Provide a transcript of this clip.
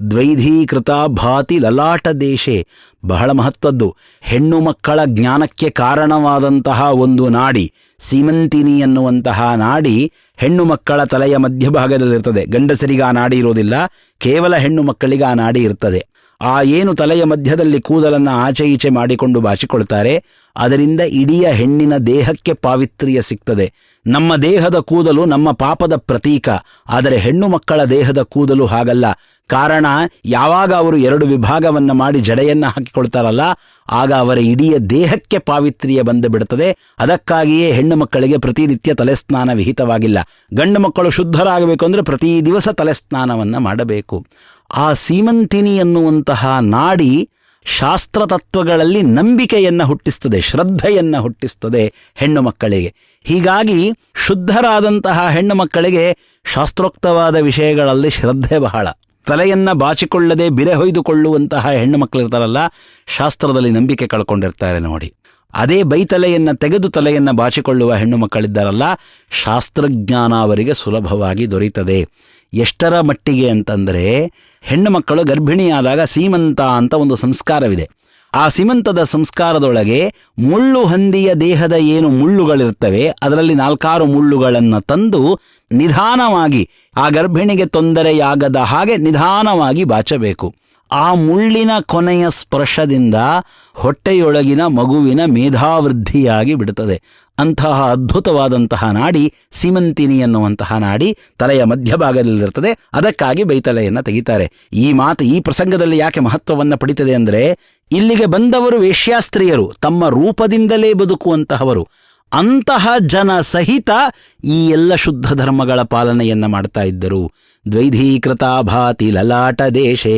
ದ್ವೈಧೀಕೃತ ಭಾತಿ ಲಲಾಟ ದೇಶೆ. ಬಹಳ ಮಹತ್ವದ್ದು. ಹೆಣ್ಣು ಮಕ್ಕಳ ಜ್ಞಾನಕ್ಕೆ ಕಾರಣವಾದಂತಹ ಒಂದು ನಾಡಿ ಸೀಮಂತಿನಿ ಎನ್ನುವಂತಹ ನಾಡಿ ಹೆಣ್ಣು ಮಕ್ಕಳ ತಲೆಯ ಮಧ್ಯಭಾಗದಲ್ಲಿರ್ತದೆ. ಗಂಡಸರಿಗೆ ಆ ನಾಡಿ ಇರೋದಿಲ್ಲ, ಕೇವಲ ಹೆಣ್ಣು ಮಕ್ಕಳಿಗೆ ಆ ನಾಡಿ ಇರ್ತದೆ. ಆ ಏನು ತಲೆಯ ಮಧ್ಯದಲ್ಲಿ ಕೂದಲನ್ನು ಆಚೆ ಈಚೆ ಮಾಡಿಕೊಂಡು ಬಾಚಿಕೊಳ್ತಾರೆ, ಅದರಿಂದ ಇಡೀ ಹೆಣ್ಣಿನ ದೇಹಕ್ಕೆ ಪಾವಿತ್ರ್ಯ ಸಿಗ್ತದೆ. ನಮ್ಮ ದೇಹದ ಕೂದಲು ನಮ್ಮ ಪಾಪದ ಪ್ರತೀಕ, ಆದರೆ ಹೆಣ್ಣು ಮಕ್ಕಳ ದೇಹದ ಕೂದಲು ಹಾಗಲ್ಲ. ಕಾರಣ, ಯಾವಾಗ ಅವರು 2 ವಿಭಾಗವನ್ನು ಮಾಡಿ ಜಡೆಯನ್ನು ಹಾಕಿಕೊಳ್ತಾರಲ್ಲ, ಆಗ ಅವರ ಇಡೀ ದೇಹಕ್ಕೆ ಪಾವಿತ್ರ್ಯ ಬಂದು ಬಿಡುತ್ತದೆ. ಅದಕ್ಕಾಗಿಯೇ ಹೆಣ್ಣು ಮಕ್ಕಳಿಗೆ ಪ್ರತಿನಿತ್ಯ ತಲೆಸ್ನಾನ ವಿಹಿತವಾಗಿಲ್ಲ. ಗಂಡು ಮಕ್ಕಳು ಶುದ್ಧರಾಗಬೇಕು ಅಂದರೆ ಪ್ರತಿ ದಿವಸ ತಲೆಸ್ನಾನವನ್ನು ಮಾಡಬೇಕು. ಆ ಸೀಮಂತಿನಿ ಎನ್ನುವಂತಹ ನಾಡಿ ಶಾಸ್ತ್ರ ತತ್ವಗಳಲ್ಲಿ ನಂಬಿಕೆಯನ್ನು ಹುಟ್ಟಿಸ್ತದೆ, ಶ್ರದ್ಧೆಯನ್ನು ಹುಟ್ಟಿಸ್ತದೆ ಹೆಣ್ಣು ಮಕ್ಕಳಿಗೆ. ಹೀಗಾಗಿ ಶುದ್ಧರಾದಂತಹ ಹೆಣ್ಣು ಮಕ್ಕಳಿಗೆ ಶಾಸ್ತ್ರೋಕ್ತವಾದ ವಿಷಯಗಳಲ್ಲಿ ಶ್ರದ್ಧೆ ಬಹಳ. ತಲೆಯನ್ನು ಬಾಚಿಕೊಳ್ಳದೆ ಬಿರೆ ಹೊಯ್ದುಕೊಳ್ಳುವಂತಹ ಹೆಣ್ಣು ಮಕ್ಕಳಿರ್ತಾರಲ್ಲ, ಶಾಸ್ತ್ರದಲ್ಲಿ ನಂಬಿಕೆ ಕಳ್ಕೊಂಡಿರ್ತಾರೆ ನೋಡಿ. ಅದೇ ಬೈತಲೆಯನ್ನು ತೆಗೆದು ತಲೆಯನ್ನು ಬಾಚಿಕೊಳ್ಳುವ ಹೆಣ್ಣು ಮಕ್ಕಳಿದ್ದಾರಲ್ಲ, ಶಾಸ್ತ್ರಜ್ಞಾನ ಅವರಿಗೆ ಸುಲಭವಾಗಿ ದೊರೀತದೆ. ಎಷ್ಟರ ಮಟ್ಟಿಗೆ ಅಂತಂದರೆ, ಹೆಣ್ಣು ಮಕ್ಕಳು ಗರ್ಭಿಣಿಯಾದಾಗ ಸೀಮಂತ ಅಂತ ಒಂದು ಸಂಸ್ಕಾರವಿದೆ. ಆ ಸೀಮಂತದ ಸಂಸ್ಕಾರದೊಳಗೆ ಮುಳ್ಳು ಹಂದಿಯ ದೇಹದ ಏನು ಮುಳ್ಳುಗಳಿರ್ತವೆ, ಅದರಲ್ಲಿ 4-6 ಮುಳ್ಳುಗಳನ್ನು ತಂದು ನಿಧಾನವಾಗಿ ಆ ಗರ್ಭಿಣಿಗೆ ತೊಂದರೆಯಾಗದ ಹಾಗೆ ನಿಧಾನವಾಗಿ ಬಾಚಬೇಕು. ಆ ಮುಳ್ಳಿನ ಕೊನೆಯ ಸ್ಪರ್ಶದಿಂದ ಹೊಟ್ಟೆಯೊಳಗಿನ ಮಗುವಿನ ಮೇಧಾವೃದ್ಧಿಯಾಗಿ ಬಿಡುತ್ತದೆ. ಅಂತಹ ಅದ್ಭುತವಾದಂತಹ ನಾಡಿ ಸೀಮಂತಿನಿ ಎನ್ನುವಂತಹ ನಾಡಿ ತಲೆಯ ಮಧ್ಯಭಾಗದಲ್ಲಿರ್ತದೆ. ಅದಕ್ಕಾಗಿ ಬೈತಲೆಯನ್ನು ತೆಗಿತಾರೆ. ಈ ಮಾತು ಈ ಪ್ರಸಂಗದಲ್ಲಿ ಯಾಕೆ ಮಹತ್ವವನ್ನು ಪಡಿತದೆ ಅಂದರೆ, ಇಲ್ಲಿಗೆ ಬಂದವರು ವೇಶ್ಯಾಸ್ತ್ರೀಯರು, ತಮ್ಮ ರೂಪದಿಂದಲೇ ಬದುಕುವಂತಹವರು. ಅಂತಹ ಜನ ಸಹಿತ ಈ ಎಲ್ಲ ಶುದ್ಧ ಧರ್ಮಗಳ ಪಾಲನೆಯನ್ನು ಮಾಡ್ತಾ ಇದ್ದರು. ದ್ವೈಧೀಕೃತ ಭಾತಿ ಲಲಾಟ ದೇಶೆ.